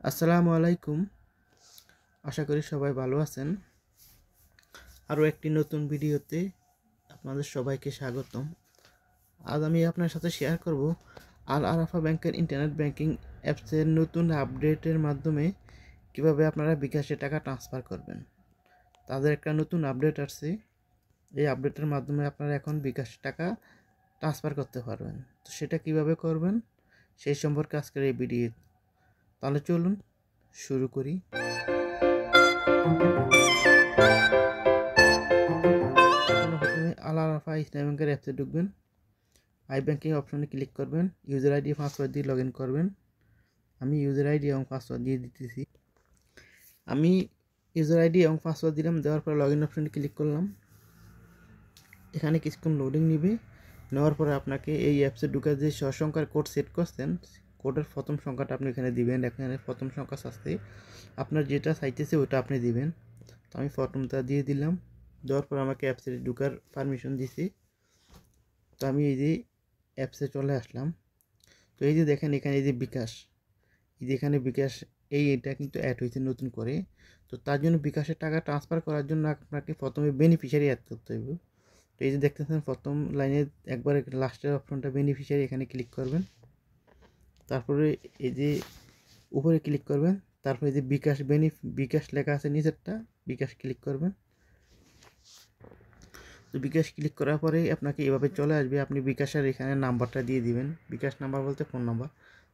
আসসালামু আলাইকুম। আশা করি সবাই ভালো আছেন। আরও একটি নতুন ভিডিওতে আপনাদের সবাইকে স্বাগতম। আজ আমি আপনার সাথে শেয়ার করব আল আরাফা ব্যাংকের ইন্টারনেট ব্যাংকিং অ্যাপসের নতুন আপডেটের মাধ্যমে কিভাবে আপনারা বিকাশে টাকা ট্রান্সফার করবেন। তাদের একটা নতুন আপডেট আসছে। এই আপডেটের মাধ্যমে আপনারা এখন বিকাশে টাকা ট্রান্সফার করতে পারবেন। তো সেটা কিভাবে করবেন সেই সম্পর্কে আজকের এই ভিডিও। তাহলে চলুন শুরু করি। প্রথমে আল আরাফা ইসলামী ব্যাংকের অ্যাপসে ঢুকবেন। আই ব্যাংকিং অপশনে ক্লিক করবেন। ইউজার আইডি পাসওয়ার্ড দিয়ে লগ ইন করবেন। আমি ইউজার আইডি এবং পাসওয়ার্ড দিয়ে দিতেছি। আমি ইউজার আইডি এবং পাসওয়ার্ড দিলাম। দেওয়ার পর লগ ইন অপশনে ক্লিক করলাম। এখানে কিছুক্ষণ লোডিং নিবে। নেওয়ার পরে আপনাকে এই অ্যাপসে ঢুকে যে সংখ্যার কোড সেট করছেন, কোডের প্রথম সংখ্যাটা আপনি এখানে দিবেন। এখানে প্রথম সংখ্যা আসতে আপনার যেটা চাইতেছে ওটা আপনি দিবেন। তো আমি প্রথমটা দিয়ে দিলাম। দেওয়ার পর আমাকে অ্যাপসে ঢুকার পারমিশন দিছি। তো আমি এই যে অ্যাপসে চলে আসলাম। তো এই যে দেখেন এখানে এই যে বিকাশ, এই যে এখানে বিকাশ এটা কিন্তু অ্যাড হয়েছে নতুন করে। তো তার জন্য বিকাশের টাকা ট্রান্সফার করার জন্য আপনাকে প্রথমে বেনিফিশিয়ারি অ্যাড করতে হবে। তো এই যে দেখতেছেন প্রথম লাইনে একবার লাস্টের অপশনটা বেনিফিশিয়ারি, এখানে ক্লিক করবেন। তারপরে এই যে উপরে ক্লিক করবেন। তারপরে এই যে বিকাশ লেখা আছে নিচেরটা, বিকাশ ক্লিক করবেন। তো বিকাশ ক্লিক করার পরে আপনাকে এভাবে চলে আসবে। আপনি বিকাশের এখানে নাম্বারটা দিয়ে দিবেন। বিকাশ নাম্বার বলতে ফোন নাম্বার।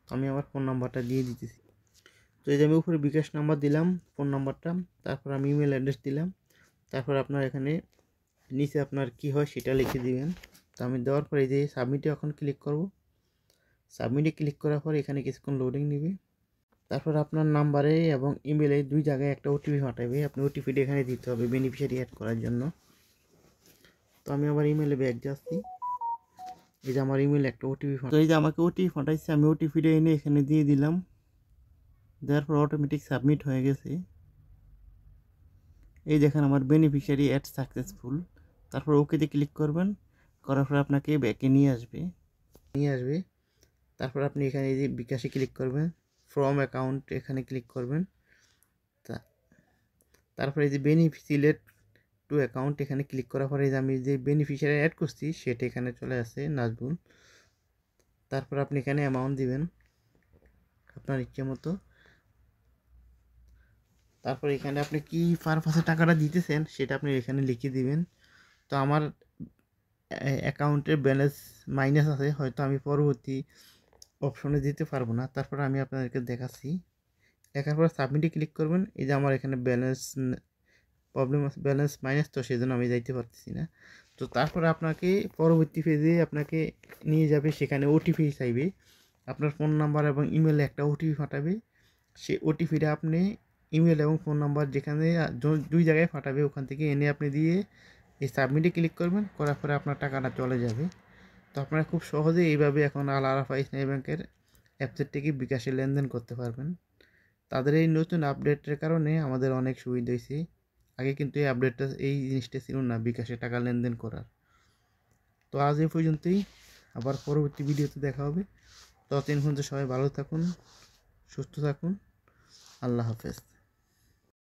তো আমি আমার ফোন নাম্বারটা দিয়ে দিতেছি। তো এই যে আমি উপরে বিকাশ নাম্বার দিলাম, ফোন নাম্বারটা। তারপর আমি ইমেল অ্যাড্রেস দিলাম। তারপর আপনার এখানে নিচে আপনার কি হয় সেটা লিখে দিবেন। তো আমি দেওয়ার পরে এই যে সাবমিটে এখন ক্লিক করব। সাবমিটে ক্লিক করার পরে এখানে কিছুক্ষণ লোডিং নেবে। তারপর আপনার নাম্বারে এবং ইমেলে দুই জায়গায় একটা ওটিপি পাঠাবে। আপনি ওটিপিটা এখানে দিতে হবে বেনিফিশিয়ারি অ্যাড করার জন্য। তো আমি আবার ইমেলে ব্যাক যাচ্ছি। এই যে আমার ইমেল একটা ওটিপি, তো এই যে আমাকে ওটিপি পাঠাইছে, আমি ওটিপিটা এনে এখানে দিয়ে দিলাম। দেওয়ার পর অটোমেটিক সাবমিট হয়ে গেছে। এই দেখেন আমার বেনিফিশিয়ারি অ্যাড সাকসেসফুল। তারপর ওকেতে ক্লিক করবেন। করার পর আপনাকে ব্যাকে নিয়ে আসবে। তারপর আপনি এখানে এই যে বিকাশে ক্লিক করবেন, ফ্রম অ্যাকাউন্ট এখানে ক্লিক করবেন। তারপরে এই যে বেনিফিশিয়ারি টু অ্যাকাউন্ট এখানে ক্লিক করার পরে আমি যে বেনিফিশিয়ারি অ্যাড করছি সেটা এখানে চলে আসে, নাজবুল। তারপর আপনি এখানে অ্যামাউন্ট দিবেন আপনার ইচ্ছে মতো। তারপর এখানে আপনি কি পারপাসে টাকাটা দিতেছেন সেটা আপনি এখানে লিখে দিবেন। তো আমার অ্যাকাউন্টের ব্যালেন্স মাইনাস আছে, হয়তো আমি পরবর্তী অপশনে দিতে পারবো না। তারপর আমি আপনাদেরকে দেখাচ্ছি। লেখার পর সাবমিটে ক্লিক করবেন। এই যে আমার এখানে প্রবলেম আছে, ব্যালেন্স মাইনাস, তো সেই জন্য আমি যাইতে পারতেছি না। তো তারপরে আপনাকে পরবর্তী পেজে আপনাকে নিয়ে যাবে, সেখানে ওটিপি চাইবে। আপনার ফোন নাম্বার এবং ইমেলে একটা ওটিপি পাঠাবে। সেই ওটিপিটা আপনি ইমেল এবং ফোন নাম্বার যেখানে দুই জায়গায় পাঠাবে ওখান থেকে এনে আপনি দিয়ে এই সাবমিটে ক্লিক করবেন। করার পরে আপনার টাকাটা চলে যাবে। তো আপনারা খুব সহজেই এইভাবে এখন আল আরাফা ইসলামী ব্যাংকের অ্যাপসের থেকে বিকাশে লেনদেন করতে পারবেন। তাদের এই নতুন আপডেটের কারণে আমাদের অনেক সুবিধা হয়েছে। আগে কিন্তু এই জিনিসটা ছিল না, বিকাশে টাকা লেনদেন করার। তো আজ এই পর্যন্তই, আবার পরবর্তী ভিডিওতে দেখা হবে। ততদিন পর্যন্ত সবাই ভালো থাকুন, সুস্থ থাকুন। আল্লাহ হাফেজ।